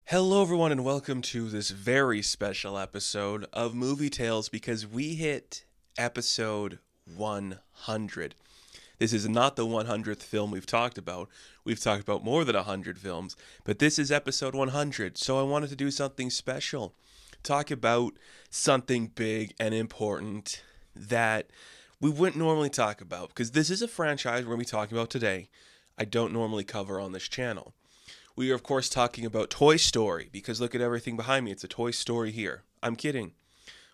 Hello, everyone, and welcome to this very special episode of Movie Tales because we hit episode 100. This is not the 100th film we've talked about. We've talked about more than 100 films, but this is episode 100, so I wanted to do something special. Talk about something big and important that we wouldn't normally talk about because this is a franchise we're going to be talking about today I don't normally cover on this channel. We are, of course, talking about Toy Story, because look at everything behind me. It's a Toy Story here. I'm kidding.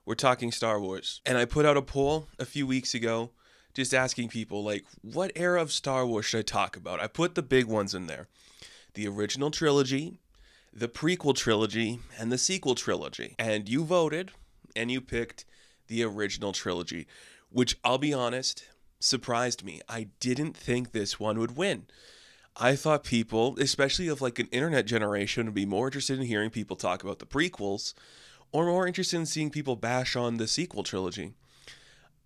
We're talking Star Wars. And I put out a poll a few weeks ago just asking people, what era of Star Wars should I talk about? I put the big ones in there. The original trilogy, the prequel trilogy, and the sequel trilogy. And you voted, and you picked the original trilogy, which, I'll be honest, surprised me. I didn't think this one would win. I thought people, especially of an internet generation, would be more interested in hearing people talk about the prequels or more interested in seeing people bash on the sequel trilogy.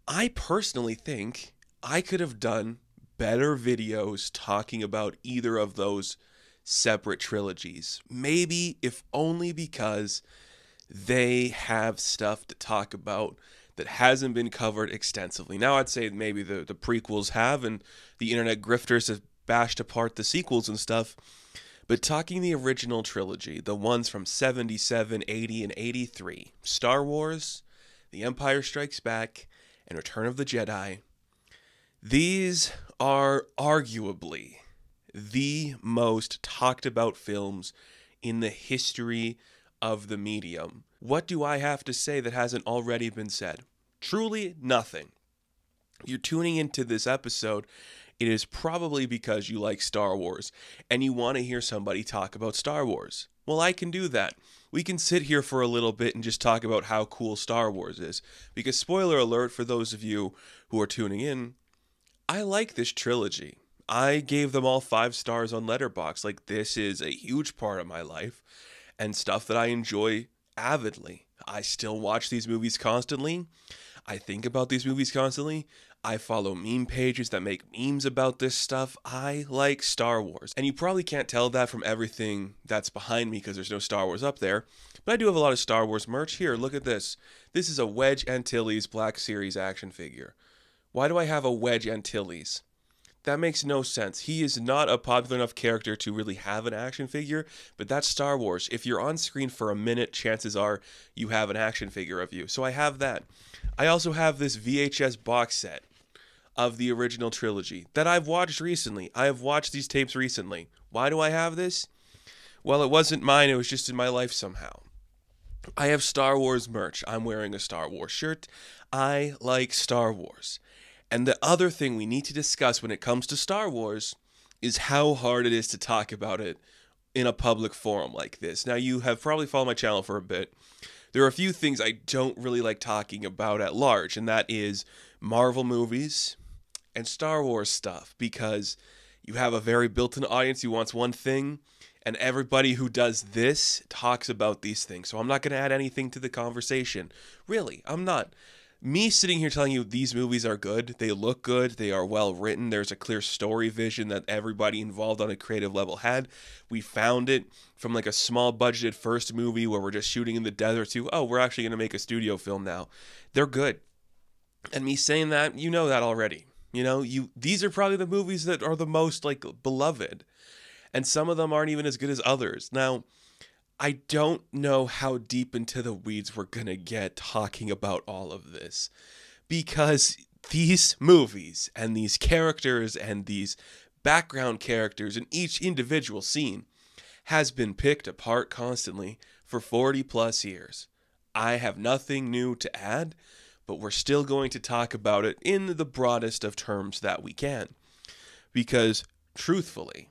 I personally think I could have done better videos talking about either of those separate trilogies. Maybe if only because they have stuff to talk about that hasn't been covered extensively. Now I'd say maybe the prequels have, and the internet grifters have bashed apart the sequels and stuff, but talking the original trilogy, the ones from 77, 80, and 83, Star Wars, The Empire Strikes Back, and Return of the Jedi, these are arguably the most talked about films in the history of the medium. What do I have to say that hasn't already been said? Truly nothing. You're tuning into this episode, it is probably because you like Star Wars and you want to hear somebody talk about Star Wars. Well, I can do that. We can sit here for a little bit and just talk about how cool Star Wars is. Because, spoiler alert for those of you who are tuning in, I like this trilogy. I gave them all 5 stars on Letterboxd. This is a huge part of my life and stuff that I enjoy avidly. I still watch these movies constantly. I think about these movies constantly. I follow meme pages that make memes about this stuff. I like Star Wars. And you probably can't tell that from everything that's behind me because there's no Star Wars up there. But I do have a lot of Star Wars merch. Here, look at this. This is a Wedge Antilles Black Series action figure. Why do I have a Wedge Antilles? That makes no sense. He is not a popular enough character to really have an action figure, but that's Star Wars. If you're on screen for a minute, chances are you have an action figure of you. So I have that. I also have this VHS box set of the original trilogy that I've watched recently. I have watched these tapes recently. Why do I have this? Well, it wasn't mine. It was just in my life somehow. I have Star Wars merch. I'm wearing a Star Wars shirt. I like Star Wars. And the other thing we need to discuss when it comes to Star Wars is how hard it is to talk about it in a public forum like this. Now, you have probably followed my channel for a bit. There are a few things I don't really like talking about at large, and that is Marvel movies and Star Wars stuff, because you have a very built-in audience who wants one thing, and everybody who does this talks about these things. So I'm not going to add anything to the conversation. Really, I'm not. Me sitting here telling you these movies are good, they look good, they are well written, there's a clear story vision that everybody involved on a creative level had. We found it from a small budgeted first movie where we're just shooting in the desert to, oh, we're actually going to make a studio film now. They're good. And me saying that, you know that already. These are probably the movies that are the most beloved. And some of them aren't even as good as others. Now, I don't know how deep into the weeds we're going to get talking about all of this, because these movies and these characters and these background characters in each individual scene has been picked apart constantly for 40 plus years. I have nothing new to add, but we're still going to talk about it in the broadest of terms that we can. Because, truthfully,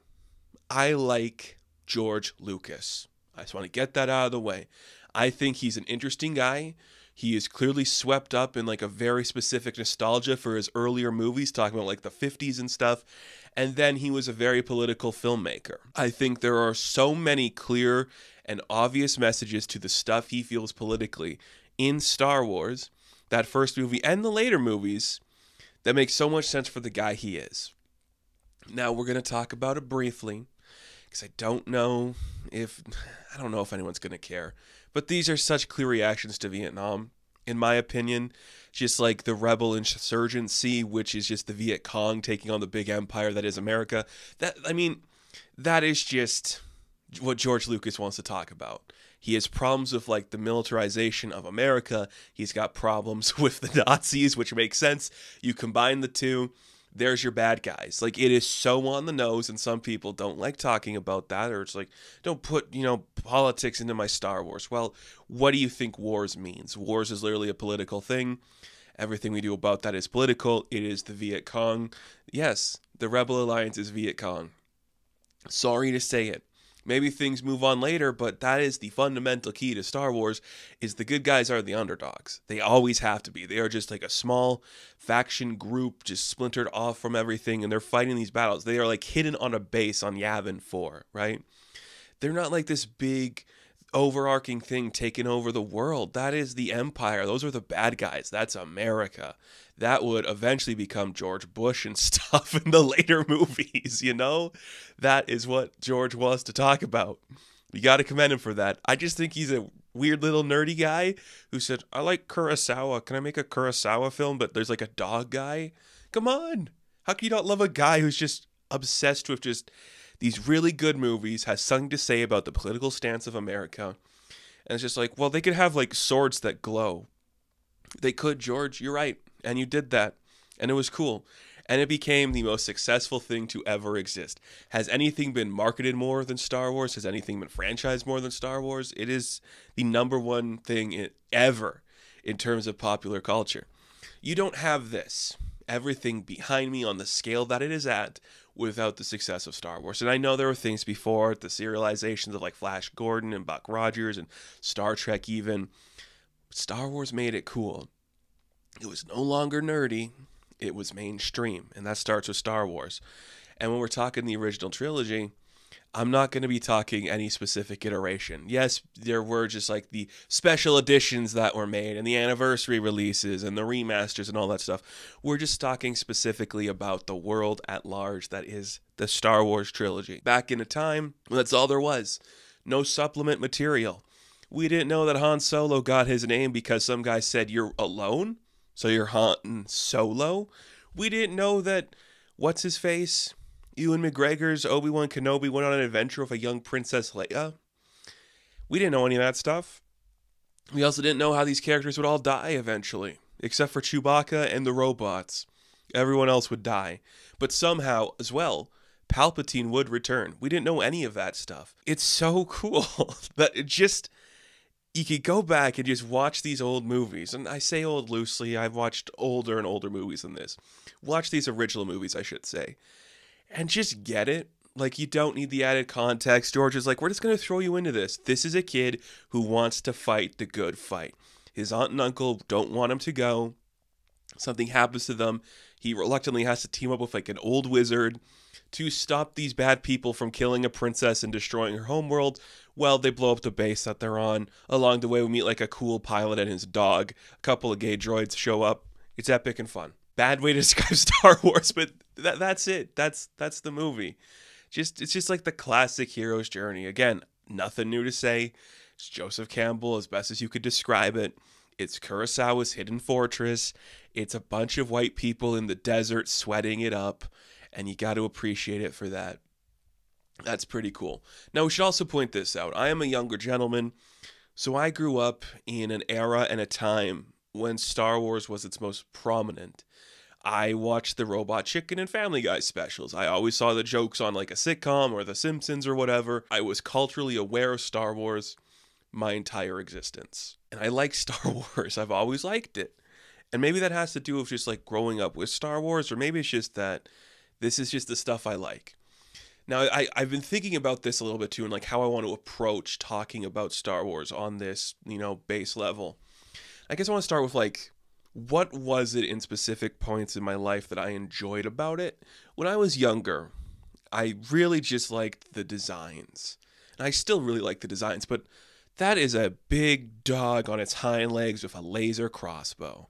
I like George Lucas. I just want to get that out of the way. I think he's an interesting guy. He is clearly swept up in a very specific nostalgia for his earlier movies, talking about the 50s and stuff. And then he was a very political filmmaker. I think there are so many clear and obvious messages to the stuff he feels politically in Star Wars, that first movie and the later movies, that make so much sense for the guy he is. Now we're going to talk about it briefly, because I don't know if anyone's going to care. But these are such clear reactions to Vietnam, in my opinion. Just like the rebel insurgency, which is just the Viet Cong taking on the big empire that is America. That is just what George Lucas wants to talk about. He has problems with like the militarization of America. He's got problems with the Nazis, which makes sense. You combine the two, there's your bad guys. Like, it is so on the nose, and some people don't like talking about that, or it's like, don't put, politics into my Star Wars. Well, what do you think wars means? Wars is literally a political thing. Everything we do about that is political. It is the Viet Cong. Yes, the Rebel Alliance is Viet Cong. Sorry to say it. Maybe things move on later, but that is the fundamental key to Star Wars, is the good guys are the underdogs. They always have to be. They are just like a small faction group just splintered off from everything, and they're fighting these battles. They are like hidden on a base on Yavin 4, right? They're not like this big overarching thing taking over the world. That is the Empire. Those are the bad guys. That's America. That would eventually become George Bush and stuff in the later movies, That is what George wants to talk about. You got to commend him for that. I just think he's a weird little nerdy guy who said, I like Kurosawa. Can I make a Kurosawa film? But there's like a dog guy. Come on. How can you not love a guy who's just obsessed with just these really good movies, has something to say about the political stance of America? And it's just like, well, they could have like swords that glow. They could, George. You're right. And you did that. And it was cool. And it became the most successful thing to ever exist. Has anything been marketed more than Star Wars? Has anything been franchised more than Star Wars? It is the number one thing ever in terms of popular culture. You don't have everything behind me on the scale that it is at, without the success of Star Wars. And I know there were things before, the serializations of like Flash Gordon and Buck Rogers and Star Trek even. Star Wars made it cool. It was no longer nerdy. It was mainstream. And that starts with Star Wars. And when we're talking the original trilogy, I'm not going to be talking any specific iteration. Yes, there were just like the special editions that were made and the anniversary releases and the remasters and all that stuff. We're just talking specifically about the world at large that is the Star Wars trilogy. Back in a time, that's all there was. No supplement material. We didn't know that Han Solo got his name because some guy said, you're alone? So you're Han Solo? We didn't know that, what's his face? Ewan McGregor's Obi-Wan Kenobi went on an adventure with a young Princess Leia. We didn't know any of that stuff. We also didn't know how these characters would all die eventually, except for Chewbacca and the robots. Everyone else would die. But somehow, as well, Palpatine would return. We didn't know any of that stuff. It's so cool that you could go back and just watch these old movies. And I say old loosely. I've watched older and older movies than this. Watch these original movies, I should say. And just get it. Like, you don't need the added context. George is like, we're just going to throw you into this. This is a kid who wants to fight the good fight. His aunt and uncle don't want him to go. Something happens to them. He reluctantly has to team up with like an old wizard to stop these bad people from killing a princess and destroying her homeworld. Well, they blow up the base that they're on. Along the way, we meet like a cool pilot and his dog. A couple of gay droids show up. It's epic and fun. Bad way to describe Star Wars, but that's it. That's the movie. It's just like the classic hero's journey. Again, nothing new to say. It's Joseph Campbell as best as you could describe it. It's Kurosawa's Hidden Fortress. It's a bunch of white people in the desert sweating it up, and you got to appreciate it for that. That's pretty cool. Now, we should also point this out. I am a younger gentleman, so I grew up in an era and a time when Star Wars was its most prominent. I watched the Robot Chicken and Family Guy specials. I always saw the jokes on like a sitcom or The Simpsons or whatever. I was culturally aware of Star Wars my entire existence. And I like Star Wars. I've always liked it. And maybe that has to do with just like growing up with Star Wars, or maybe it's just that this is just the stuff I like. Now, I've been thinking about this a little bit too, and like how I want to approach talking about Star Wars on this, base level. I guess I want to start with like, what was it in specific points in my life that I enjoyed about it? When I was younger, I really just liked the designs. And I still really like the designs, but that is a big dog on its hind legs with a laser crossbow.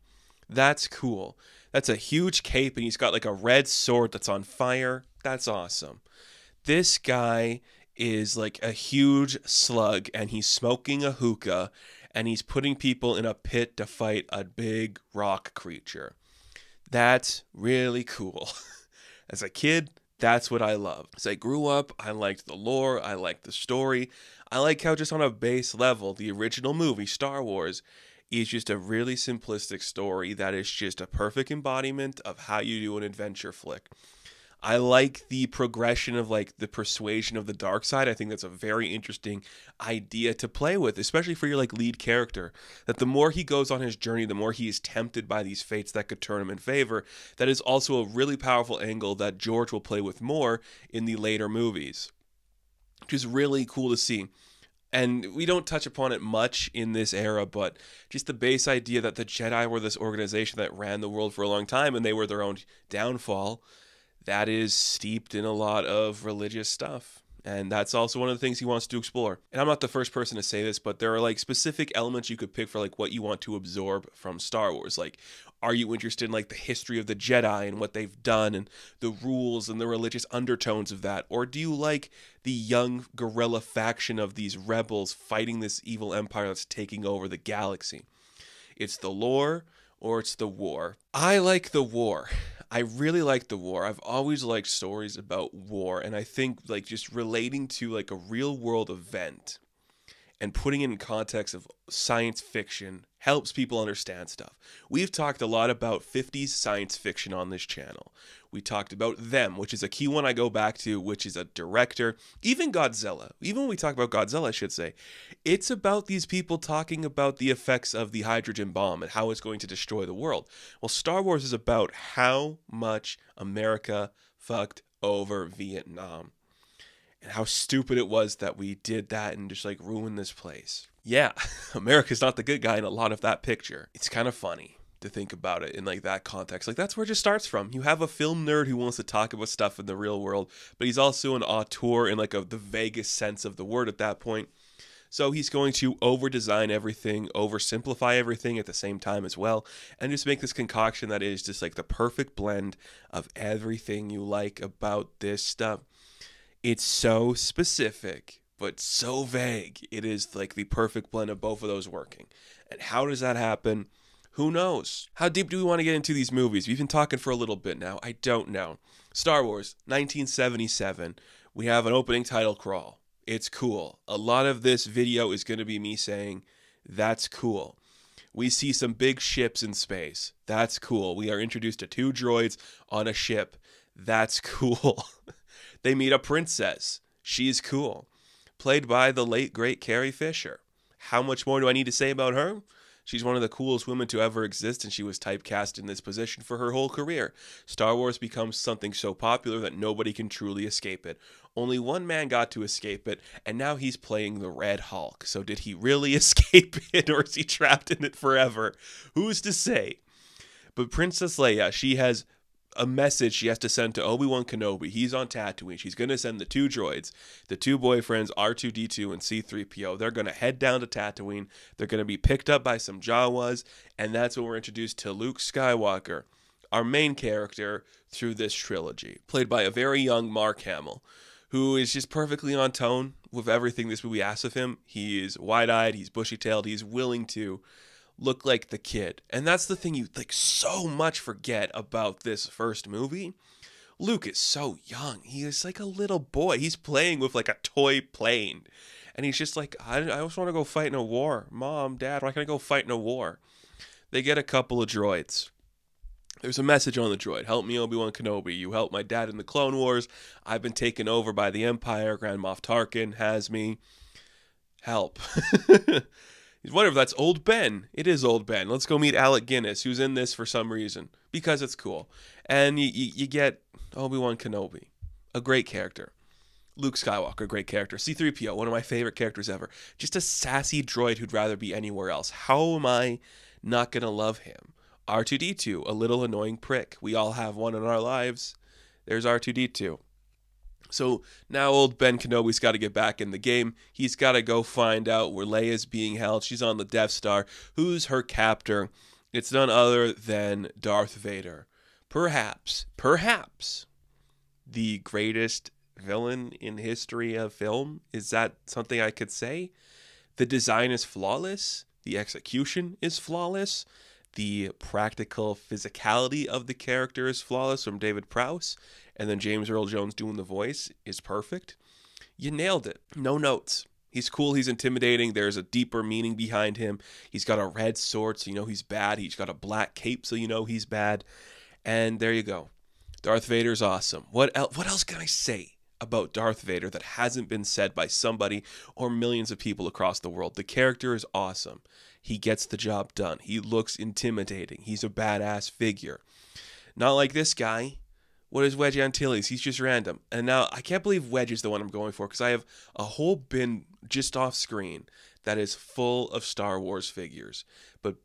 That's cool. That's a huge cape, and he's got like a red sword that's on fire. That's awesome. This guy is like a huge slug, and he's smoking a hookah, and he's putting people in a pit to fight a big rock creature. That's really cool. As a kid, that's what I love. As I grew up, I liked the lore, I liked the story. I like how just on a base level, the original movie, Star Wars, is just a really simplistic story that is just a perfect embodiment of how you do an adventure flick. I like the progression of like the persuasion of the dark side. I think that's a very interesting idea to play with, especially for your like lead character. That the more he goes on his journey, the more he is tempted by these fates that could turn him in favor. That is also a really powerful angle that George will play with more in the later movies, which is really cool to see. And we don't touch upon it much in this era, but just the base idea that the Jedi were this organization that ran the world for a long time and they were their own downfall, that is steeped in a lot of religious stuff. And that's also one of the things he wants to explore. And I'm not the first person to say this, but there are like specific elements you could pick for like what you want to absorb from Star Wars. Like, are you interested in like the history of the Jedi and what they've done and the rules and the religious undertones of that? Or do you like the young guerrilla faction of these rebels fighting this evil empire that's taking over the galaxy? It's the lore or it's the war. I like the war. I really like the war. I've always liked stories about war, and I think like just relating to like a real world event and putting it in context of science fiction helps people understand stuff. We've talked a lot about 50s science fiction on this channel. We talked about Them, which is a key one I go back to, which is a director. Even Godzilla. Even when we talk about Godzilla, I should say, it's about these people talking about the effects of the hydrogen bomb and how it's going to destroy the world. Well, Star Wars is about how much America fucked over Vietnam and how stupid it was that we did that and just like ruined this place. Yeah, America's not the good guy in a lot of that picture. It's kind of funny to think about it in like that context. Like that's where it just starts from. You have a film nerd who wants to talk about stuff in the real world, but he's also an auteur in like the vaguest sense of the word at that point. So he's going to over-design everything, oversimplify everything at the same time as well, and just make this concoction that is just like the perfect blend of everything you like about this stuff. It's so specific, but so vague. It is like the perfect blend of both of those working. And how does that happen? Who knows? How deep do we want to get into these movies? We've been talking for a little bit now. I don't know. Star Wars, 1977. We have an opening title crawl. It's cool. A lot of this video is going to be me saying, that's cool. We see some big ships in space. That's cool. We are introduced to 2 droids on a ship. That's cool. They meet a princess. She's cool. Played by the late, great Carrie Fisher. How much more do I need to say about her? She's one of the coolest women to ever exist, and she was typecast in this position for her whole career. Star Wars becomes something so popular that nobody can truly escape it. Only one man got to escape it, and now he's playing the Red Hulk. So did he really escape it, or is he trapped in it forever? Who's to say? But Princess Leia, she has a message she has to send to Obi-Wan Kenobi. He's on Tatooine. She's going to send the 2 droids, the 2 boyfriends, R2-D2 and C-3PO. They're going to head down to Tatooine. They're going to be picked up by some Jawas, and that's when we're introduced to Luke Skywalker, our main character through this trilogy, played by a very young Mark Hamill, who is just perfectly on tone with everything this movie asks of him. He is wide-eyed, he's bushy-tailed, he's willing to look like the kid. And that's the thing you like so much forget about this first movie. Luke is so young. He is like a little boy. He's playing with like a toy plane. And he's just like, I just want to go fight in a war. Mom, Dad, why can't I go fight in a war? They get a couple of droids. There's a message on the droid. Help me, Obi-Wan Kenobi. You helped my dad in the Clone Wars. I've been taken over by the Empire. Grand Moff Tarkin has me. Help. He's wondering if that's Old Ben. It is Old Ben. Let's go meet Alec Guinness, who's in this for some reason, because it's cool. And you get Obi-Wan Kenobi, a great character. Luke Skywalker, a great character. C-3PO, one of my favorite characters ever. Just a sassy droid who'd rather be anywhere else. How am I not going to love him? R2-D2, a little annoying prick. We all have one in our lives. There's R2-D2. So now old Ben Kenobi's got to get back in the game. He's got to go find out where Leia's being held. She's on the Death Star. Who's her captor? It's none other than Darth Vader. Perhaps, the greatest villain in history of film. Is that something I could say? The design is flawless. The execution is flawless. The practical physicality of the character is flawless from David Prowse. And then James Earl Jones doing the voice is perfect. You nailed it. No notes. He's cool. He's intimidating. There's a deeper meaning behind him. He's got a red sword, so you know he's bad. He's got a black cape, so you know he's bad. And there you go. Darth Vader's awesome. What else can I say about Darth Vader that hasn't been said by somebody or millions of people across the world? The character is awesome. He gets the job done. He looks intimidating. He's a badass figure. Not like this guy. What is Wedge Antilles? He's just random. And now I can't believe Wedge is the one I'm going for because I have a whole bin just off screen that is full of Star Wars figures. But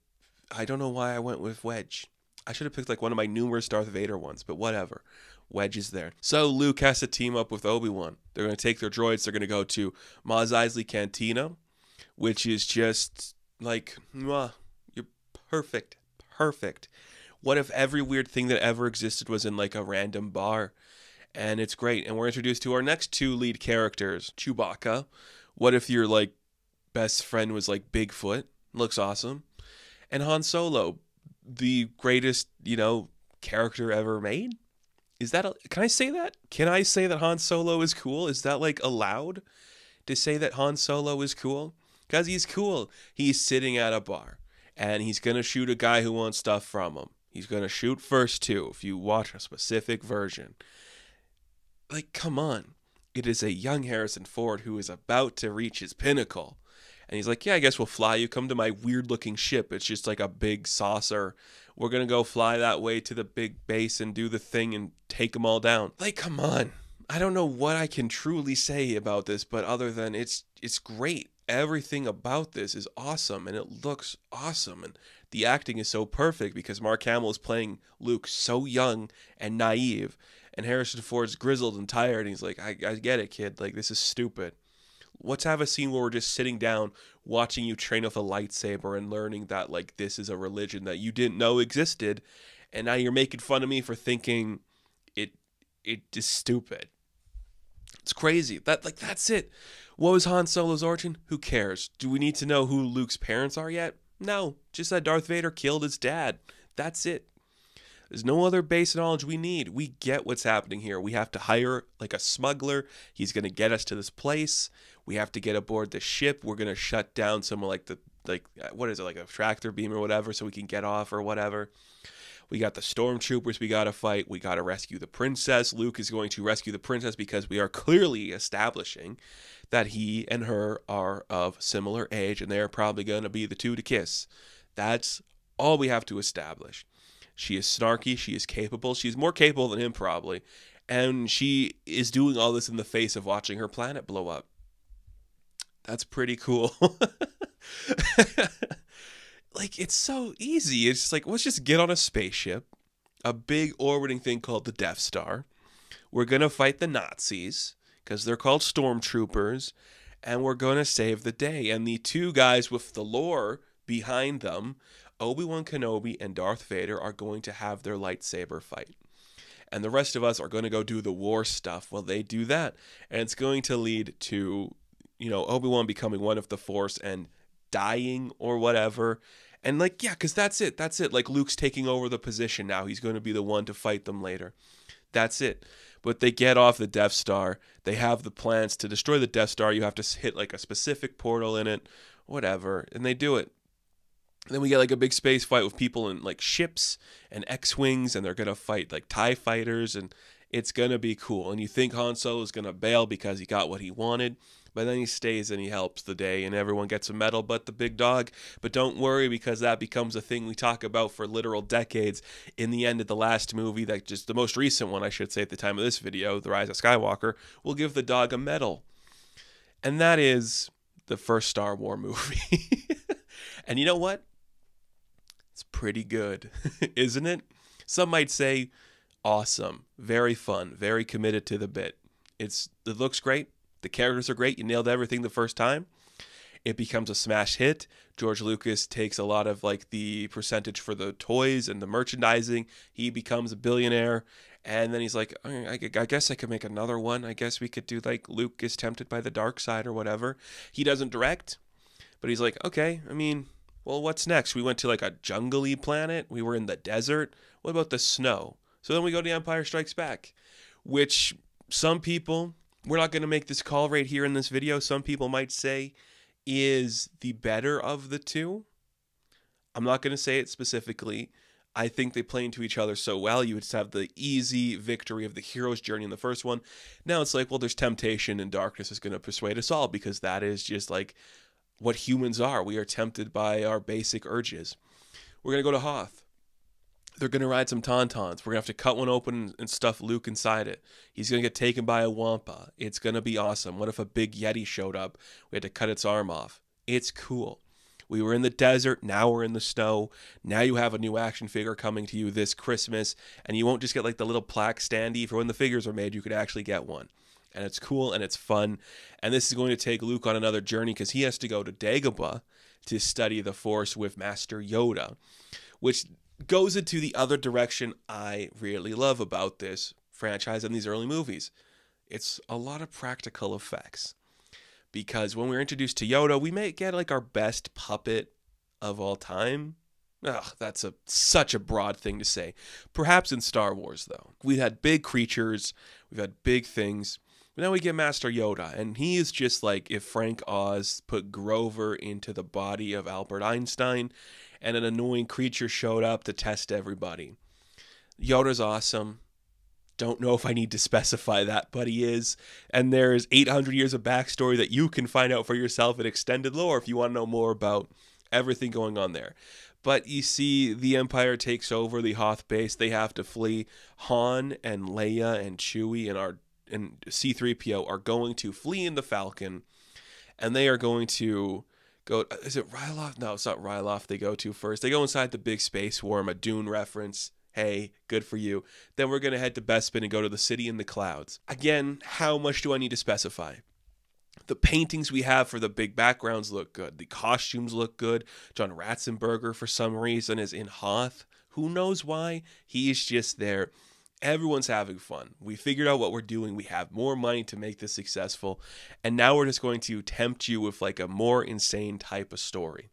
I don't know why I went with Wedge. I should have picked like one of my numerous Darth Vader ones, but whatever. Wedge is there. So Luke has to team up with Obi-Wan. They're going to take their droids. They're going to go to Mos Eisley Cantina, which is just like, mwah, you're perfect. Perfect. What if every weird thing that ever existed was in like a random bar? And it's great. And we're introduced to our next two lead characters. Chewbacca. What if your like best friend was like Bigfoot? Looks awesome. And Han Solo, the greatest, character ever made. Is that can I say that? Can I say that Han Solo is cool? Is that like allowed to say that Han Solo is cool? Because he's cool. He's sitting at a bar and he's going to shoot a guy who wants stuff from him. He's going to shoot first too if you watch a specific version. Like, come on. It is a young Harrison Ford who is about to reach his pinnacle. And he's like, yeah, I guess we'll fly you. Come to my weird-looking ship. It's just like a big saucer. We're going to go fly that way to the big base and do the thing and take them all down. Like, come on. I don't know what I can truly say about this, but other than it's great. Everything about this is awesome, and it looks awesome. And the acting is so perfect because Mark Hamill is playing Luke so young and naive. And Harrison Ford's grizzled and tired. And he's like, I get it, kid. Like, this is stupid. Let's have a scene where we're just sitting down watching you train with a lightsaber and learning that like this is a religion that you didn't know existed, and now you're making fun of me for thinking it is stupid. It's crazy. That's it. What was Han Solo's origin? Who cares? Do we need to know who Luke's parents are yet? No, just that Darth Vader killed his dad. That's it. There's no other base knowledge we need. We get what's happening here. We have to hire like a smuggler. He's going to get us to this place. We have to get aboard the ship. We're going to shut down some what is it, like a tractor beam or whatever so we can get off or whatever. We got the stormtroopers we got to fight. We got to rescue the princess. Luke is going to rescue the princess because we are clearly establishing that he and her are of similar age and they're probably going to be the two to kiss. That's all we have to establish. She is snarky. She is capable. She's more capable than him probably. And she is doing all this in the face of watching her planet blow up. That's pretty cool. Like, it's so easy. It's just like, let's just get on a spaceship, a big orbiting thing called the Death Star. We're going to fight the Nazis because they're called stormtroopers, and we're going to save the day. And the two guys with the lore behind them, Obi-Wan Kenobi and Darth Vader, are going to have their lightsaber fight. And the rest of us are going to go do the war stuff while they do that. And it's going to lead to, Obi-Wan becoming one of the Force and dying or whatever. And like, yeah, because that's it. That's it. Like, Luke's taking over the position now. He's going to be the one to fight them later. That's it. But they get off the Death Star. They have the plans to destroy the Death Star. You have to hit like a specific portal in it, whatever. And they do it. And then we get like a big space fight with people in like ships and X-Wings, and they're going to fight like TIE fighters, and it's going to be cool. And you think Han Solo is going to bail because he got what he wanted, but then he stays and he helps the day, and everyone gets a medal but the big dog. But don't worry, because that becomes a thing we talk about for literal decades. In the end of the last movie, that just the most recent one, I should say at the time of this video, The Rise of Skywalker, will give the dog a medal. And that is the first Star Wars movie. And you know what? It's pretty good, isn't it? Some might say awesome, very fun, very committed to the bit. It looks great. The characters are great. You nailed everything the first time. It becomes a smash hit. George Lucas takes a lot of like the percentage for the toys and the merchandising. He becomes a billionaire, And then he's like, I guess I could make another one. I guess we could do like Luke is tempted by the dark side or whatever. He doesn't direct, but he's like, okay, I mean, well, what's next? We went to like a jungly planet. We were in the desert. What about the snow? So then we go to Empire Strikes Back, which some people, we're not going to make this call right here in this video, some people might say is the better of the two. I'm not going to say it specifically. I think they play into each other so well. You would have the easy victory of the hero's journey in the first one. Now it's like, well, there's temptation and darkness is going to persuade us all, because that is just like what humans are. We are tempted by our basic urges. We're going to go to Hoth. They're going to ride some Tauntauns. We're going to have to cut one open and stuff Luke inside it. He's going to get taken by a Wampa. It's going to be awesome. What if a big Yeti showed up? We had to cut its arm off. It's cool. We were in the desert, now we're in the snow. Now you have a new action figure coming to you this Christmas, and you won't just get like the little plaque standee for when the figures are made. You could actually get one. And it's cool and it's fun. And this is going to take Luke on another journey, because he has to go to Dagobah to study the Force with Master Yoda, which goes into the other direction I really love about this franchise and these early movies. It's a lot of practical effects. Because when we're introduced to Yoda, we may get like our best puppet of all time. Ugh, that's such a broad thing to say. Perhaps in Star Wars, though. We've had big creatures, we've had big things. But now we get Master Yoda, and he is just like if Frank Oz put Grover into the body of Albert Einstein, and an annoying creature showed up to test everybody. Yoda's awesome. Don't know if I need to specify that, but he is. And there's 800 years of backstory that you can find out for yourself in extended lore if you want to know more about everything going on there. But you see, the Empire takes over the Hoth base. They have to flee. Han and Leia and Chewie and C-3PO are going to flee in the Falcon. And they are going to go... Is it Ryloth? No, it's not Ryloth they go to first. They go inside the big space worm, a Dune reference. Hey, good for you. Then we're going to head to Bespin and go to the city in the clouds. Again, how much do I need to specify? The paintings we have for the big backgrounds look good. The costumes look good. John Ratzenberger, for some reason, is in Hoth. Who knows why? He is just there. Everyone's having fun. We figured out what we're doing. We have more money to make this successful. And now we're just going to tempt you with like a more insane type of story.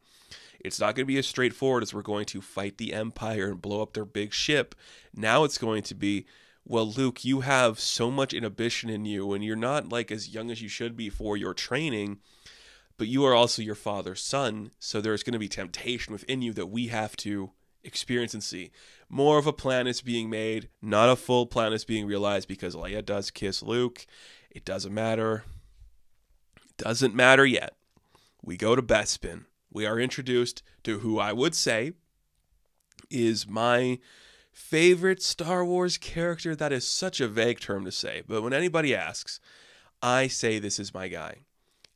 It's not going to be as straightforward as we're going to fight the Empire and blow up their big ship. Now it's going to be, well, Luke, you have so much inhibition in you, and you're not like as young as you should be for your training, but you are also your father's son, so there's going to be temptation within you that we have to experience and see. More of a plan is being made, not a full plan is being realized, because Leia does kiss Luke. It doesn't matter. It doesn't matter yet. We go to Bespin. We are introduced to who I would say is my favorite Star Wars character. That is such a vague term to say, but when anybody asks, I say this is my guy.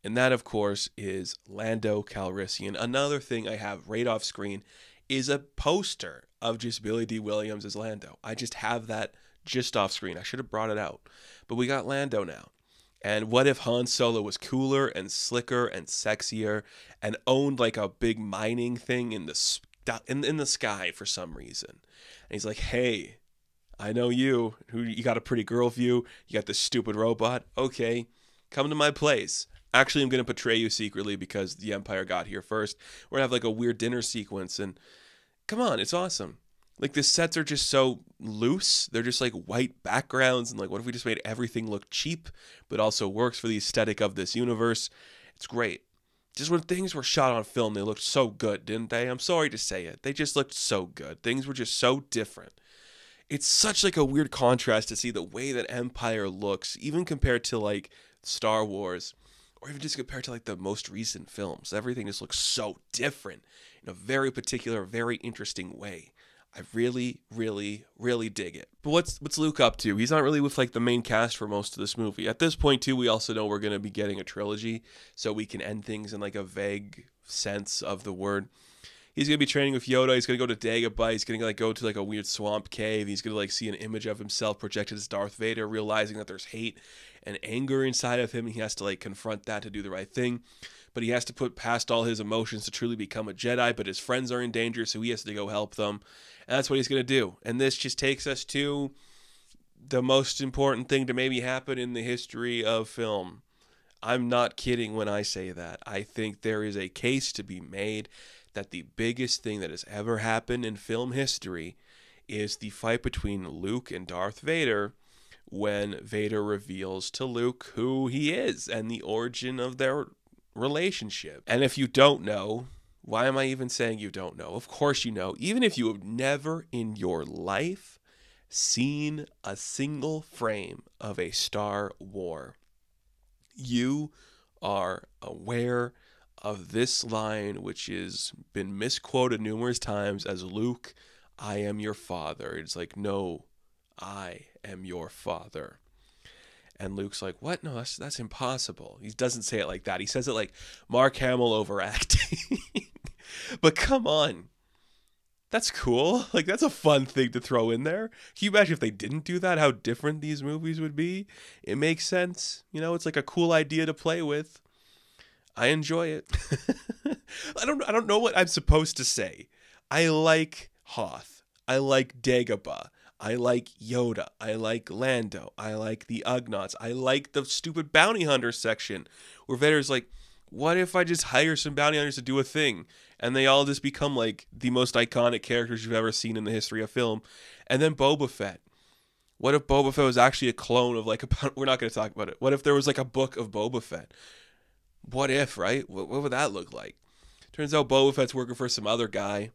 And that, of course, is Lando Calrissian. Another thing I have right off screen is a poster of just Billy D. Williams as Lando. I just have that just off screen. I should have brought it out. But we got Lando now. And what if Han Solo was cooler and slicker and sexier and owned like a big mining thing in the sky for some reason? And he's like, hey, I know you. You got a pretty girl view. You got this stupid robot. Okay, come to my place. Actually, I'm going to betray you secretly because the Empire got here first. We're going to have like a weird dinner sequence. And come on, it's awesome. Like, the sets are just so loose. They're just like white backgrounds. And like, what if we just made everything look cheap, but also works for the aesthetic of this universe? It's great. Just when things were shot on film, they looked so good, didn't they? I'm sorry to say it. They just looked so good. Things were just so different. It's such like a weird contrast to see the way that Empire looks, even compared to like Star Wars, or even just compared to like the most recent films. Everything just looks so different in a very particular, very interesting way. I really, really, really dig it. But what's Luke up to? He's not really with like the main cast for most of this movie. At this point too, we also know we're going to be getting a trilogy, so we can end things in like a vague sense of the word. He's going to be training with Yoda. He's going to go to Dagobah. He's going to like go to like a weird swamp cave. He's going to like see an image of himself projected as Darth Vader, realizing that there's hate and anger inside of him. And he has to like confront that to do the right thing. But he has to put past all his emotions to truly become a Jedi. But his friends are in danger, so he has to go help them. And that's what he's going to do. And this just takes us to the most important thing to maybe happen in the history of film. I'm not kidding when I say that. I think there is a case to be made that the biggest thing that has ever happened in film history is the fight between Luke and Darth Vader, when Vader reveals to Luke who he is and the origin of their relationship. And if you don't know, why am I even saying you don't know? Of course you know. Even if you have never in your life seen a single frame of a Star Wars, you are aware of this line, which has been misquoted numerous times as, Luke, I am your father. It's like, no, I am your father. And Luke's like, what? No, that's impossible. He doesn't say it like that. He says it like Mark Hamill overacting. But come on. That's cool. Like, that's a fun thing to throw in there. Can you imagine if they didn't do that, how different these movies would be? It makes sense. You know, it's like a cool idea to play with. I enjoy it. I don't know what I'm supposed to say. I like Hoth. I like Dagobah. I like Yoda. I like Lando. I like the Ugnaughts. I like the stupid bounty hunter section where Vader's like, what if I just hire some bounty hunters to do a thing? And they all just become like the most iconic characters you've ever seen in the history of film. And then Boba Fett. What if Boba Fett was actually a clone of like a... We're not going to talk about it. What if there was like a book of Boba Fett? What if, right? What would that look like? Turns out Boba Fett's working for some other guy.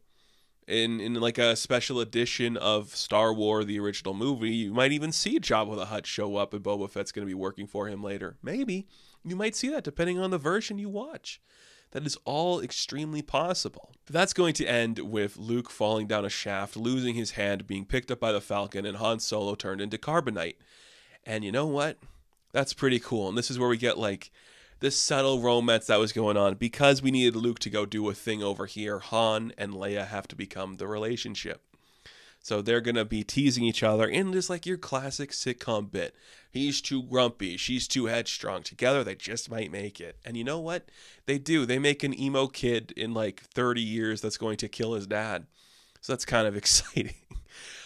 In like a special edition of Star Wars, the original movie, you might even see Jabba the Hutt show up and Boba Fett's going to be working for him later. Maybe. You might see that depending on the version you watch. That is all extremely possible. But that's going to end with Luke falling down a shaft, losing his hand, being picked up by the Falcon, and Han Solo turned into carbonite. And you know what? That's pretty cool. And this is where we get like this subtle romance that was going on. Because we needed Luke to go do a thing over here, Han and Leia have to become the relationship. So they're going to be teasing each other in just like your classic sitcom bit. He's too grumpy. She's too headstrong. Together, they just might make it. And you know what? They do. They make an emo kid in like 30 years that's going to kill his dad. So that's kind of exciting.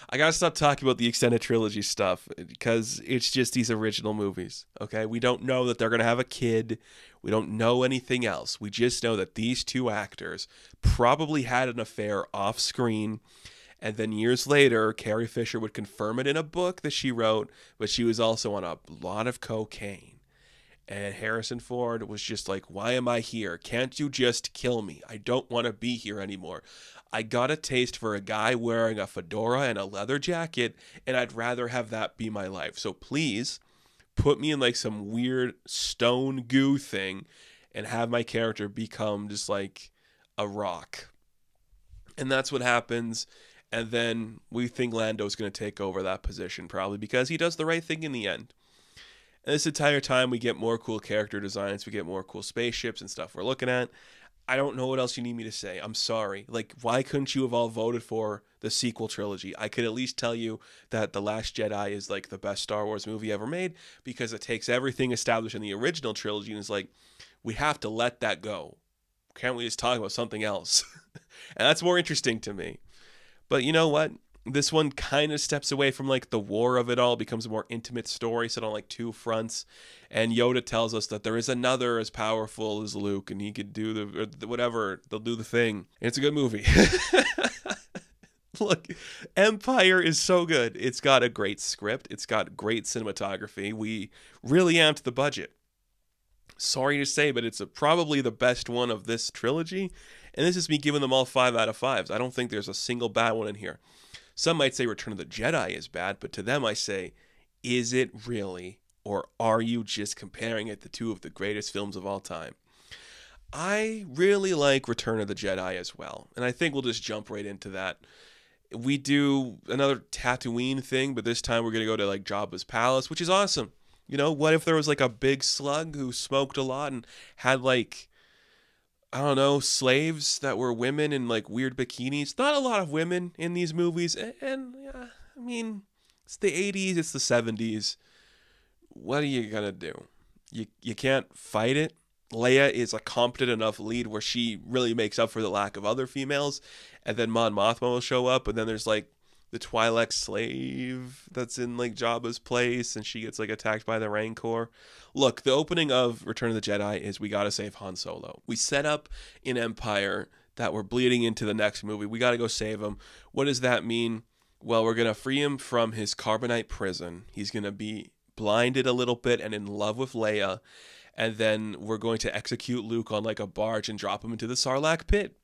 I got to stop talking about the extended trilogy stuff because it's just these original movies, okay? We don't know that they're going to have a kid. We don't know anything else. We just know that these two actors probably had an affair off screen. And then years later, Carrie Fisher would confirm it in a book that she wrote, but she was also on a lot of cocaine. And Harrison Ford was just like, why am I here? Can't you just kill me? I don't want to be here anymore. I got a taste for a guy wearing a fedora and a leather jacket, and I'd rather have that be my life. So please put me in like some weird stone goo thing and have my character become just like a rock. And that's what happens. And then we think Lando's going to take over that position probably because he does the right thing in the end. And this entire time we get more cool character designs. We get more cool spaceships and stuff we're looking at. I don't know what else you need me to say. I'm sorry. Like, why couldn't you have all voted for the sequel trilogy? I could at least tell you that The Last Jedi is like the best Star Wars movie ever made because it takes everything established in the original trilogy and is like, we have to let that go. Can't we just talk about something else? And that's more interesting to me. But you know what? This one kind of steps away from like the war of it all, becomes a more intimate story set on like two fronts. And Yoda tells us that there is another as powerful as Luke and he could do the whatever, they'll do the thing. And it's a good movie. Look, Empire is so good. It's got a great script. It's got great cinematography. We really amped the budget. Sorry to say, but it's probably the best one of this trilogy. And this is me giving them all 5 out of 5s. I don't think there's a single bad one in here. Some might say Return of the Jedi is bad, but to them I say, is it really? Or are you just comparing it to two of the greatest films of all time? I really like Return of the Jedi as well. And I think we'll just jump right into that. We do another Tatooine thing, but this time we're going to go to like Jabba's palace, which is awesome. You know, what if there was like a big slug who smoked a lot and had like, I don't know, slaves that were women in like weird bikinis? Not a lot of women in these movies. And yeah, I mean, it's the 80s, it's the 70s. What are you going to do? You can't fight it. Leia is a competent enough lead where she really makes up for the lack of other females. And then Mon Mothma will show up. And then there's like the Twi'lek slave that's in like Jabba's place, and she gets like attacked by the Rancor. Look, the opening of Return of the Jedi is we gotta save Han Solo. We set up an empire that we're bleeding into the next movie. We gotta go save him. What does that mean? Well, we're gonna free him from his carbonite prison. He's gonna be blinded a little bit and in love with Leia, and then we're going to execute Luke on like a barge and drop him into the Sarlacc pit.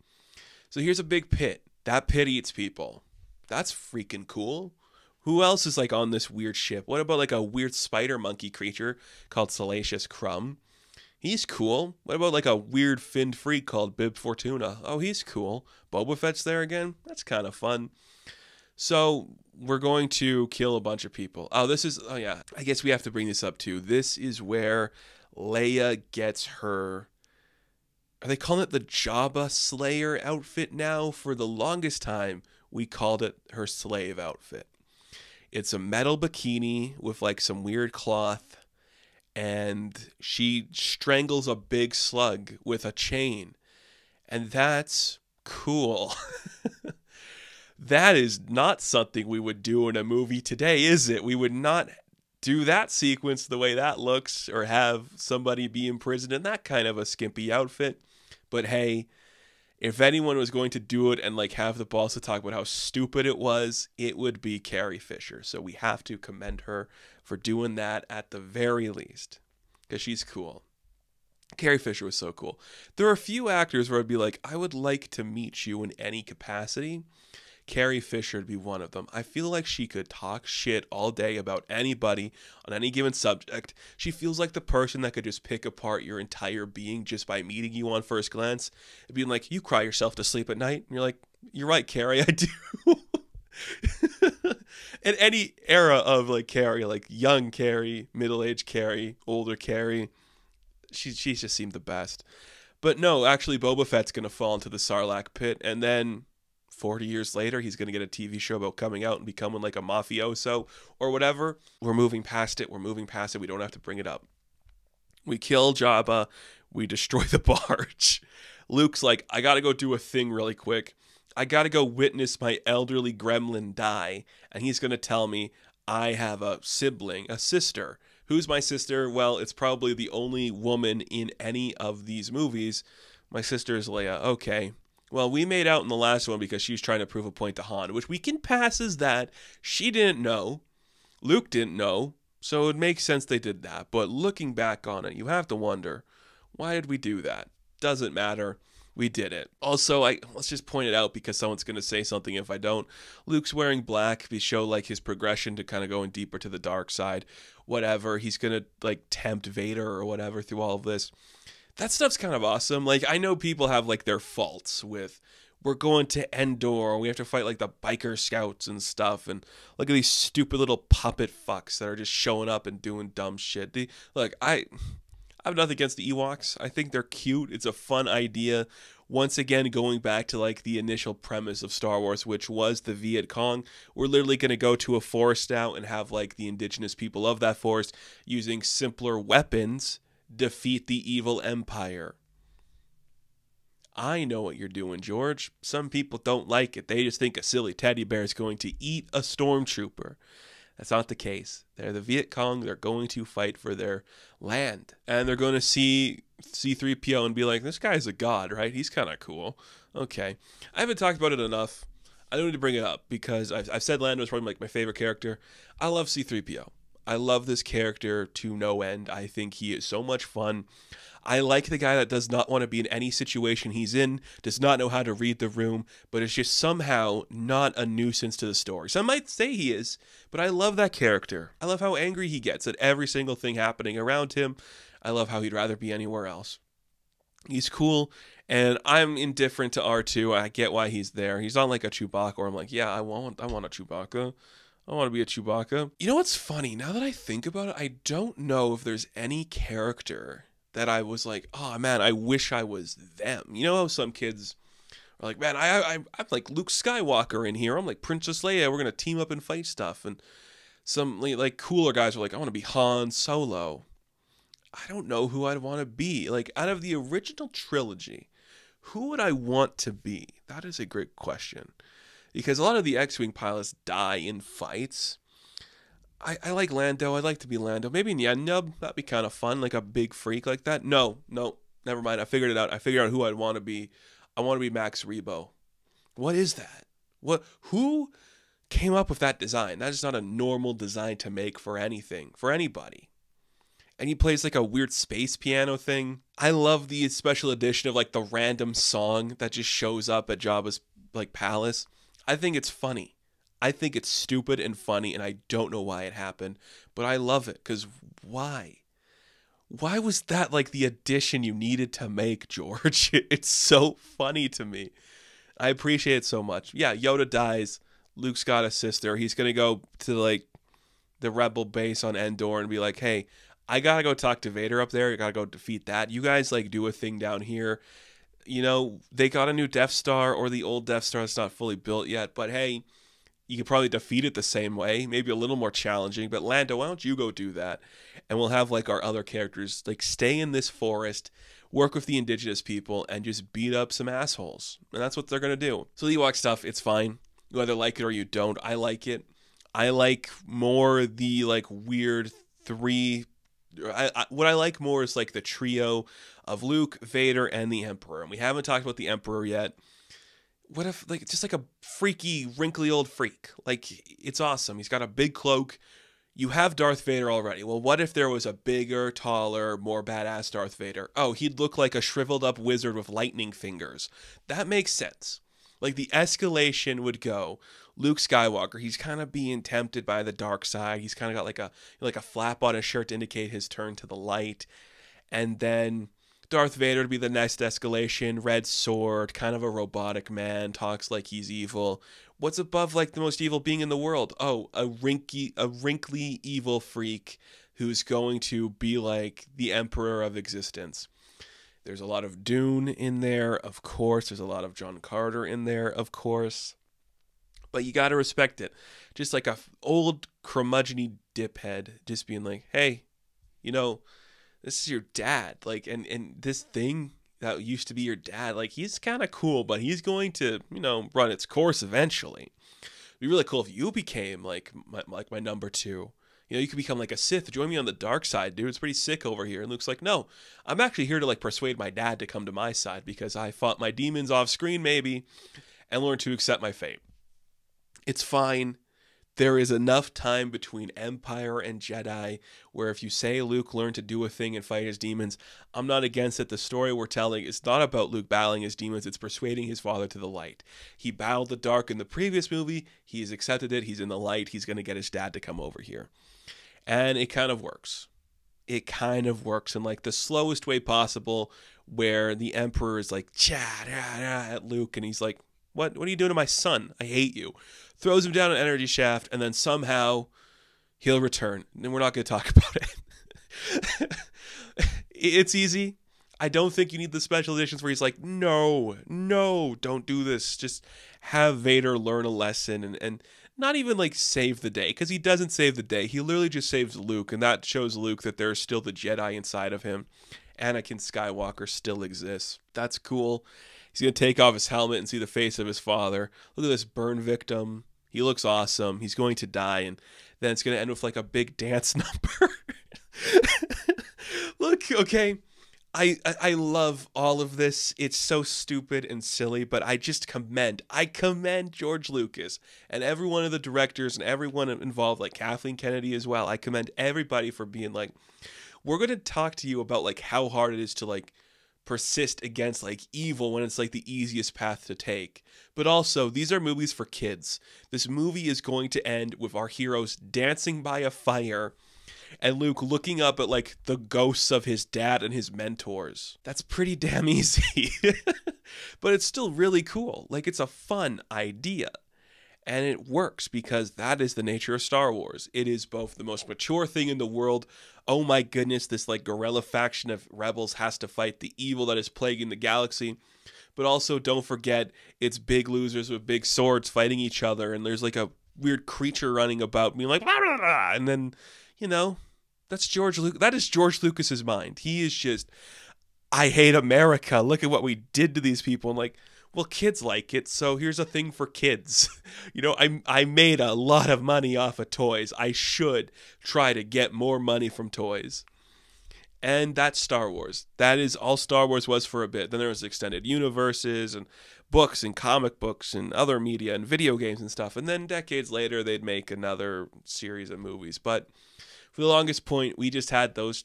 So here's a big pit. That pit eats people. That's freaking cool. Who else is like on this weird ship? What about like a weird spider monkey creature called Salacious Crumb? He's cool. What about like a weird finned freak called Bib Fortuna? Oh, he's cool. Boba Fett's there again? That's kind of fun. So we're going to kill a bunch of people. Oh yeah, I guess we have to bring this up too. This is where Leia gets her, are they calling it the Jabba Slayer outfit now? For the longest time, we called it her slave outfit. It's a metal bikini with like some weird cloth, and she strangles a big slug with a chain. And that's cool. That is not something we would do in a movie today, is it? We would not do that sequence the way that looks, or have somebody be imprisoned in that kind of a skimpy outfit. But hey, if anyone was going to do it and like have the balls to talk about how stupid it was, it would be Carrie Fisher. So we have to commend her for doing that at the very least, because she's cool. Carrie Fisher was so cool. There are a few actors where I'd be like, I would like to meet you in any capacity. Carrie Fisher would be one of them. I feel like she could talk shit all day about anybody on any given subject. She feels like the person that could just pick apart your entire being just by meeting you on first glance. It'd be like, you cry yourself to sleep at night. And you're like, you're right, Carrie, I do. In any era of like Carrie, like young Carrie, middle-aged Carrie, older Carrie, she's just seemed the best. But no, actually Boba Fett's going to fall into the Sarlacc pit, and then 40 years later, he's going to get a TV show about coming out and becoming like a mafioso or whatever. We're moving past it. We don't have to bring it up. We kill Jabba. We destroy the barge. Luke's like, I got to go do a thing really quick. I got to go witness my elderly gremlin die. And he's going to tell me I have a sibling, a sister. Who's my sister? Well, it's probably the only woman in any of these movies. My sister is Leia. Okay. Well, we made out in the last one because she was trying to prove a point to Han, which we can pass as that. She didn't know. Luke didn't know. So it makes sense they did that. But looking back on it, you have to wonder, why did we do that? Doesn't matter. We did it. Also, let's just point it out because someone's going to say something if I don't. Luke's wearing black. We show like his progression to kind of going deeper to the dark side. Whatever. He's going to like tempt Vader or whatever through all of this. That stuff's kind of awesome. Like, I know people have like their faults with, we're going to Endor, we have to fight like the biker scouts and stuff, and look at these stupid little puppet fucks that are just showing up and doing dumb shit. Look, I have nothing against the Ewoks. I think they're cute. It's a fun idea. Once again, going back to like the initial premise of Star Wars, which was the Viet Cong. We're literally going to go to a forest now and have like the indigenous people of that forest using simpler weapons defeat the evil empire. I know what you're doing, George. Some people don't like it. They just think a silly teddy bear is going to eat a stormtrooper. That's not the case. They're the Viet Cong. They're going to fight for their land. And they're going to see C-3PO and be like, this guy's a god, right? He's kind of cool. Okay. I haven't talked about it enough. I don't need to bring it up because I've said Lando's probably like my favorite character. I love C-3PO. I love this character to no end. I think he is so much fun. I like the guy that does not want to be in any situation he's in, does not know how to read the room, but is just somehow not a nuisance to the story. Some might say he is, but I love that character. I love how angry he gets at every single thing happening around him. I love how he'd rather be anywhere else. He's cool, and I'm indifferent to R2. I get why he's there. He's not like a Chewbacca, or I'm like, yeah, I want a Chewbacca. I want to be a Chewbacca. You know what's funny? Now that I think about it, I don't know if there's any character that I was like, oh man, I wish I was them. You know how some kids are like, man, I'm like Luke Skywalker in here. I'm like Princess Leia. We're going to team up and fight stuff. And some like cooler guys are like, I want to be Han Solo. I don't know who I'd want to be. Like out of the original trilogy, who would I want to be? That is a great question. because a lot of the X-Wing pilots die in fights. I like Lando. I'd like to be Lando. Maybe Nyan Nub. That'd be kind of fun, like a big freak like that. No, never mind. I figured it out. I figured out who I'd want to be. I want to be Max Rebo. What is that? Who came up with that design? That is not a normal design to make for anything, for anybody. And he plays like a weird space piano thing. I love the special edition of like the random song that just shows up at Jabba's like palace. I think it's funny. I think it's stupid and funny, and I don't know why it happened, but I love it, because why? Why was that like the addition you needed to make, George? It's so funny to me. I appreciate it so much. Yeah, Yoda dies. Luke's got a sister. He's going to go to like the rebel base on Endor and be like, hey, I got to go talk to Vader up there. I got to go defeat that. You guys like do a thing down here. You know, they got a new Death Star, or the old Death Star that's not fully built yet, but hey, you could probably defeat it the same way, maybe a little more challenging. But Lando, why don't you go do that? And we'll have like our other characters like stay in this forest, work with the indigenous people, and just beat up some assholes. And that's what they're going to do. So the Ewok stuff, it's fine. You either like it or you don't. I like it. I like more the like weird three. What I like more is like the trio of Luke, Vader, and the Emperor. And we haven't talked about the Emperor yet. What if, like, just like a freaky, wrinkly old freak? Like, it's awesome. He's got a big cloak. You have Darth Vader already. Well, what if there was a bigger, taller, more badass Darth Vader? Oh, he'd look like a shriveled up wizard with lightning fingers. That makes sense. Like, the escalation would go. Luke Skywalker, he's kind of being tempted by the dark side. He's kind of got like a flap on his shirt to indicate his turn to the light. And then Darth Vader would be the next escalation, red sword, kind of a robotic man, talks like he's evil. What's above like the most evil being in the world? Oh, a wrinkly evil freak who's going to be like the emperor of existence. There's a lot of Dune in there, of course. There's a lot of John Carter in there, of course. But you got to respect it. Just like a old curmudgeon-y diphead just being like, hey, you know, this is your dad, like, and this thing that used to be your dad, like, he's kind of cool, but he's going to, you know, run its course eventually. It'd be really cool if you became like my number two. You know, you could become like a Sith. Join me on the dark side, dude. It's pretty sick over here. And Luke's like, no, I'm actually here to like persuade my dad to come to my side because I fought my demons off screen, maybe, and learned to accept my fate. It's fine. There is enough time between Empire and Jedi where if you say Luke learned to do a thing and fight his demons, I'm not against it. The story we're telling is not about Luke battling his demons. It's persuading his father to the light. He battled the dark in the previous movie. He's accepted it. He's in the light. He's going to get his dad to come over here. And it kind of works. It kind of works in like the slowest way possible where the Emperor is like, at Luke, and he's like, what are you doing to my son? I hate you. Throws him down an energy shaft, and then somehow he'll return. And we're not going to talk about it. It's easy. I don't think you need the special editions where he's like, no, don't do this. Just have Vader learn a lesson and not even like save the day, because he doesn't save the day. He literally just saves Luke, and that shows Luke that there's still the Jedi inside of him. Anakin Skywalker still exists. That's cool. He's going to take off his helmet and see the face of his father. Look at this burn victim. He looks awesome. He's going to die, and then it's going to end with like a big dance number. Look, okay, I love all of this. It's so stupid and silly, but I commend George Lucas and every one of the directors and everyone involved, like Kathleen Kennedy as well. I commend everybody for being like, we're going to talk to you about like how hard it is to like persist against like evil when it's like the easiest path to take. But also, these are movies for kids. This movie is going to end with our heroes dancing by a fire and Luke looking up at like the ghosts of his dad and his mentors. That's pretty damn easy. But it's still really cool. Like, it's a fun idea. And it works because that is the nature of Star Wars. It is both the most mature thing in the world. Oh my goodness, this like guerrilla faction of rebels has to fight the evil that is plaguing the galaxy. But also, don't forget, it's big losers with big swords fighting each other. And there's like a weird creature running about being like, blah, blah, blah. And then, you know, that is George Lucas's mind. He is just, I hate America. Look at what we did to these people. And like, Well, kids like it, so here's a thing for kids. I made a lot of money off of toys. I should try to get more money from toys. And that's Star Wars. That is all Star Wars was for a bit. Then there was extended universes and books and comic books and other media and video games and stuff. And then decades later, they'd make another series of movies. But for the longest point, we just had those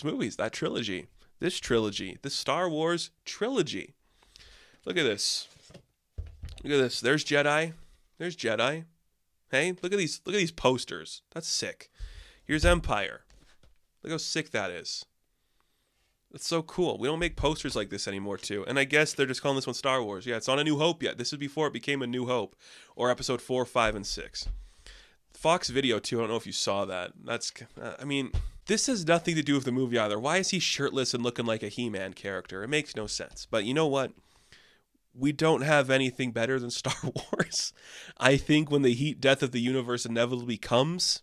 movies, that trilogy, this trilogy, the Star Wars trilogy. Look at this. Look at this. There's Jedi. There's Jedi. Hey, look at these posters. That's sick. Here's Empire. Look how sick that is. That's so cool. We don't make posters like this anymore, too. And I guess they're just calling this one Star Wars. Yeah, it's not A New Hope yet. This is before it became A New Hope, or episode 4, 5, and 6. Fox Video, too. I don't know if you saw that. This has nothing to do with the movie either. Why is he shirtless and looking like a He-Man character? It makes no sense. But you know what? We don't have anything better than Star Wars. I think when the heat death of the universe inevitably comes,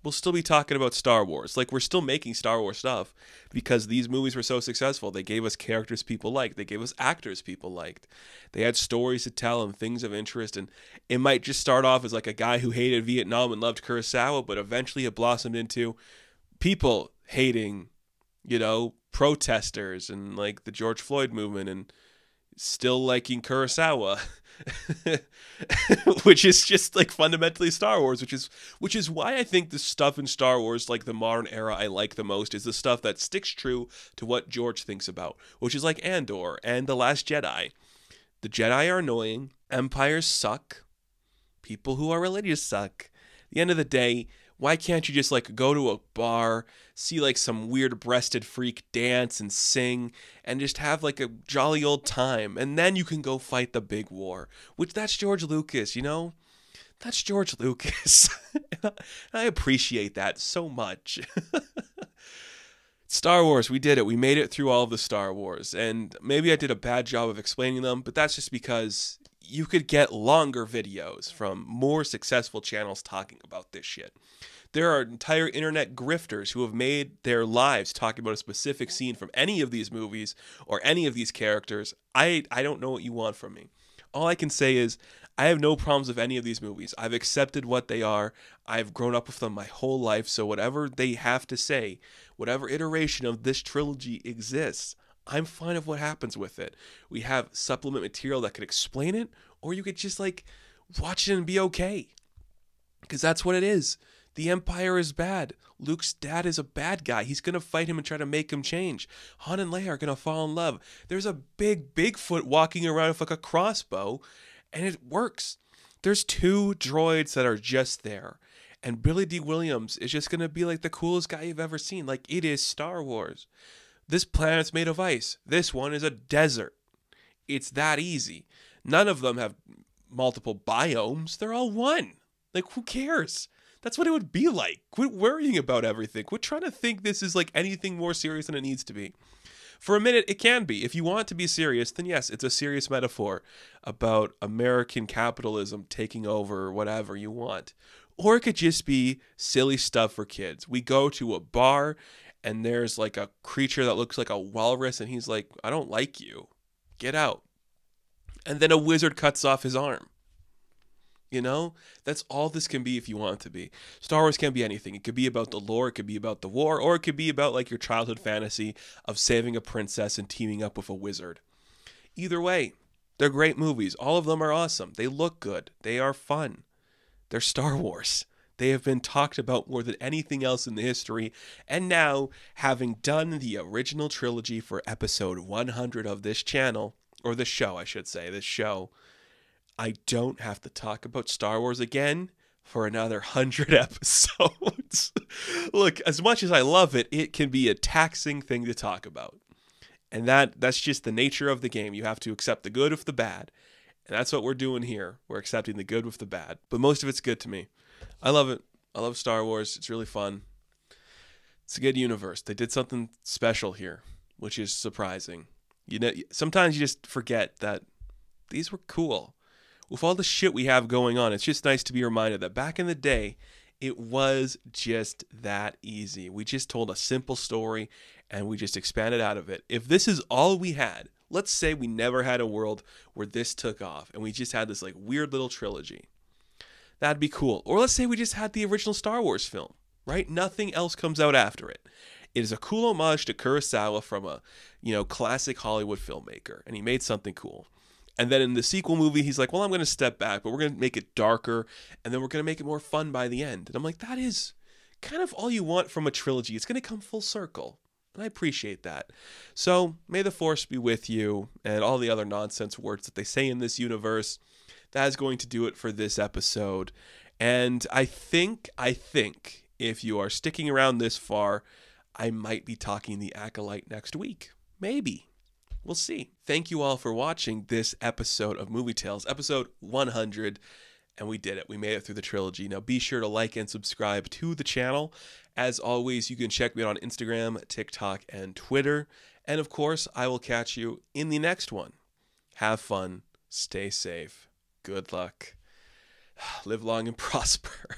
we'll still be talking about Star Wars. Like, we're still making Star Wars stuff because these movies were so successful. They gave us characters people liked. They gave us actors people liked. They had stories to tell and things of interest. And it might just start off as like a guy who hated Vietnam and loved Kurosawa, but eventually it blossomed into people hating, protesters and like the George Floyd movement and still liking Kurosawa. Which is just like fundamentally Star Wars, which is why I think the stuff in Star Wars, like the modern era, I like the most is the stuff that sticks true to what George thinks about, which is like Andor and The Last Jedi. The Jedi are annoying, empires suck, people who are religious suck. At the end of the day, why can't you just like go to a bar, see like some weird breasted freak dance and sing and just have like a jolly old time, and then you can go fight the big war, which that's George Lucas, That's George Lucas. I appreciate that so much. Star Wars, we did it. We made it through all of the Star Wars, and maybe I did a bad job of explaining them, but that's just because you could get longer videos from more successful channels talking about this shit. There are entire internet grifters who have made their lives talking about a specific scene from any of these movies or any of these characters. I don't know what you want from me. All I can say is I have no problems with any of these movies. I've accepted what they are. I've grown up with them my whole life, so whatever they have to say, whatever iteration of this trilogy exists, I'm fine with what happens with it. We have supplement material that could explain it, or you could just like watch it and be okay. Because that's what it is. The Empire is bad. Luke's dad is a bad guy. He's going to fight him and try to make him change. Han and Leia are going to fall in love. There's a big Bigfoot walking around with like a crossbow, and it works. There's 2 droids that are just there. And Billy D. Williams is just going to be like the coolest guy you've ever seen. Like, it is Star Wars. This planet's made of ice. This one is a desert. It's that easy. None of them have multiple biomes. They're all one. Like, who cares? That's what it would be like. Quit worrying about everything. Quit trying to think this is like anything more serious than it needs to be. For a minute, it can be. If you want it to be serious, then yes, it's a serious metaphor about American capitalism taking over whatever you want. Or it could just be silly stuff for kids. We go to a bar and there's like a creature that looks like a walrus and he's like, I don't like you. Get out. And then a wizard cuts off his arm. That's all this can be if you want it to be. Star Wars can be anything. It could be about the lore, it could be about the war, or it could be about like your childhood fantasy of saving a princess and teaming up with a wizard. Either way, they're great movies. All of them are awesome. They look good. They are fun. They're Star Wars. They have been talked about more than anything else in the history. And now, having done the original trilogy for episode 100 of this channel, or this show, I should say, this show, I don't have to talk about Star Wars again for another 100 episodes. Look, as much as I love it, it can be a taxing thing to talk about. And that's just the nature of the game. You have to accept the good with the bad. And that's what we're doing here. We're accepting the good with the bad. But most of it's good to me. I love it. I love Star Wars. It's really fun. It's a good universe. They did something special here, which is surprising. Sometimes you just forget that these were cool. With all the shit we have going on, it's just nice to be reminded that back in the day, it was just that easy. We just told a simple story and we just expanded out of it. If this is all we had, let's say we never had a world where this took off and we just had this like weird little trilogy. That'd be cool. Or let's say we just had the original Star Wars film, right? Nothing else comes out after it. It is a cool homage to Kurosawa from a, classic Hollywood filmmaker, and he made something cool. And then in the sequel movie, he's like, well, I'm going to step back, but we're going to make it darker, and then we're going to make it more fun by the end. And I'm like, that is kind of all you want from a trilogy. It's going to come full circle. And I appreciate that. So may the Force be with you, and all the other nonsense words that they say in this universe. That is going to do it for this episode. And I think if you are sticking around this far, I might be talking the Acolyte next week. Maybe. We'll see. Thank you all for watching this episode of Movie Tales, episode 100. And we did it. We made it through the trilogy. Now be sure to like and subscribe to the channel. As always, you can check me out on Instagram, TikTok, and Twitter. And of course, I will catch you in the next one. Have fun. Stay safe. Good luck. Live long and prosper.